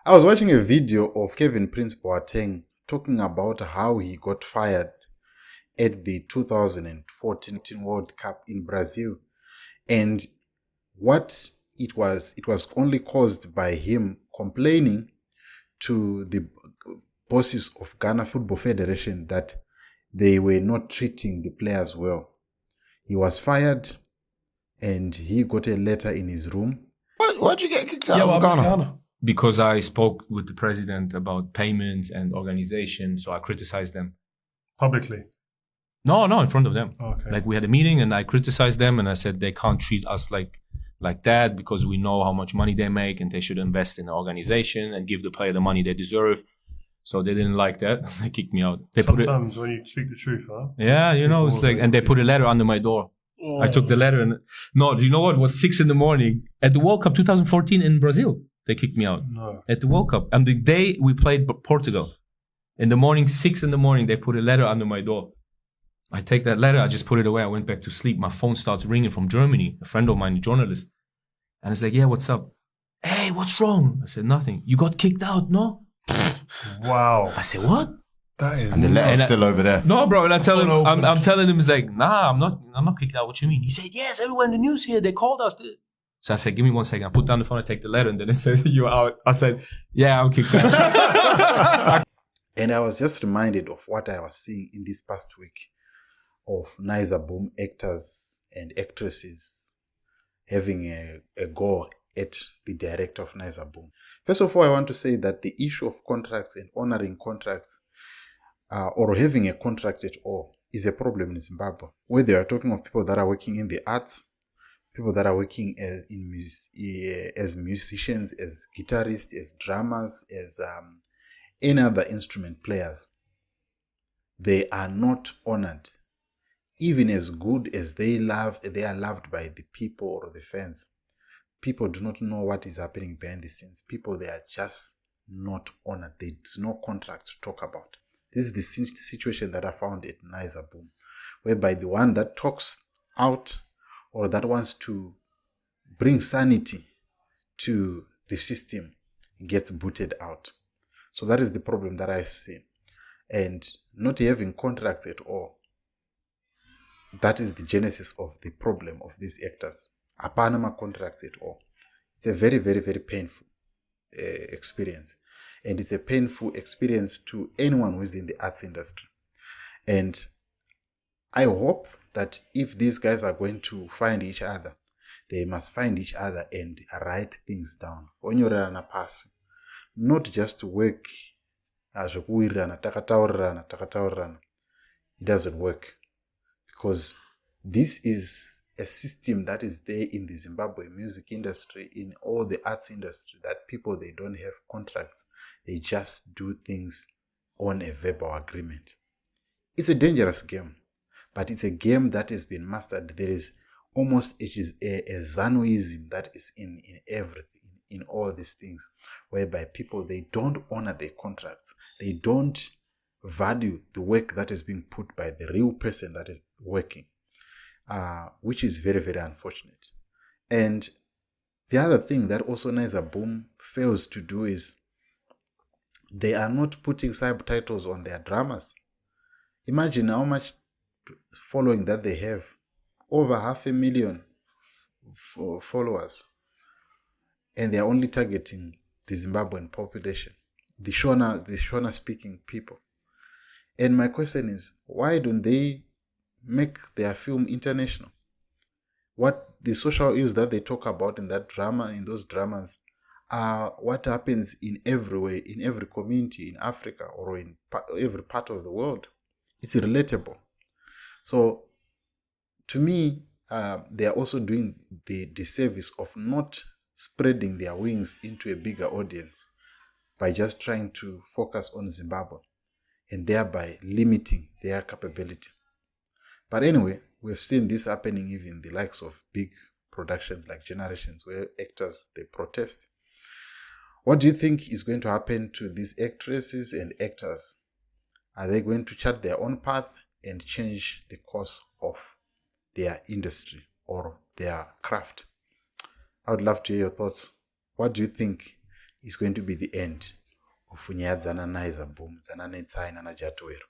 I was watching a video of Kevin Prince Boateng talking about how he got fired at the 2014 World Cup in Brazil, and what it was only caused by him complaining to the bosses of Ghana Football Federation that they were not treating the players well. He was fired and he got a letter in his room. Why'd you get kicked out of Ghana? Because I spoke with the president about payments and organization, so I criticized them. Publicly? No, in front of them. Okay. Like, we had a meeting and I criticized them and I said they can't treat us like that because we know how much money they make and they should invest in the organization and give the player the money they deserve. So they didn't like that. They kicked me out. Sometimes when you speak the truth, huh? Yeah, it's like, and they put a letter under my door. Oh. I took the letter and, do you know what? It was 6 a.m. at the World Cup 2014 in Brazil. They kicked me out. No. At the World Cup. And the day we played Portugal, in the morning, 6 a.m, they put a letter under my door. I take that letter, I just put it away. I went back to sleep. My phone starts ringing from Germany, a friend of mine, a journalist. And it's like, yeah, what's up? Hey, what's wrong? I said, nothing. You got kicked out, no? Wow. I said, what? That is. And the letter's still over there. No, bro. And I tell him, I'm telling him, he's like, nah, I'm not kicked out. What you mean? He said, yes, everyone in the news here, they called us. So I said, give me 1 second. I put down the phone, I take the letter, and then it says, you're out. I said, yeah, I'm kicked out. And I was just reminded of what I was seeing in this past week of Naiza Boom actors and actresses having a go at the director of Naiza Boom. First of all, I want to say that the issue of contracts and honoring contracts or having a contract at all is a problem in Zimbabwe. Whether you are talking of people that are working in the arts, people that are working as musicians, as guitarists, as drummers, as any other instrument players, they are not honored. Even as good as they are loved by the people or the fans. People do not know what is happening behind the scenes. People, they are just not honored. There's no contract to talk about. This is the situation that I found at Naiza Boom, whereby the one that talks out or that wants to bring sanity to the system gets booted out. So that is the problem that I see. And not having contracts at all, that is the genesis of the problem of these actors. Panama contracts at all. It's a very, very, very painful experience. And it's a painful experience to anyone who is in the arts industry. And I hope that if these guys are going to find each other, they must find each other and write things down. When you're on a pass, not just to work as a it doesn't work. Because this is a system that is there in the Zimbabwe music industry, in all the arts industry, that people, they don't have contracts. They just do things on a verbal agreement. It's a dangerous game, but it's a game that has been mastered. There is almost, it is a ZANUism that is in everything, in all these things, whereby people, they don't honor their contracts. They don't value the work that is being put by the real person that is working, which is very, very unfortunate. And the other thing that also Naiza Boom fails to do is they are not putting subtitles on their dramas. Imagine how much following that they have. Over 500,000 followers. And they are only targeting the Zimbabwean population, the Shona speaking people. And my question is, why don't they make their film international? What the social ills that they talk about in that drama, in those dramas, are what happens in every way, in every community in Africa or in every part of the world. It's relatable. So, to me, they are also doing the disservice of not spreading their wings into a bigger audience by just trying to focus on Zimbabwe and thereby limiting their capability. But anyway, we've seen this happening even in the likes of big productions like Generations, where actors, they protest. What do you think is going to happen to these actresses and actors? Are they going to chart their own path and change the course of their industry or their craft? I would love to hear your thoughts. What do you think is going to be the end of nyaya dzana Naiza boom dzana netsai nana Jatwero.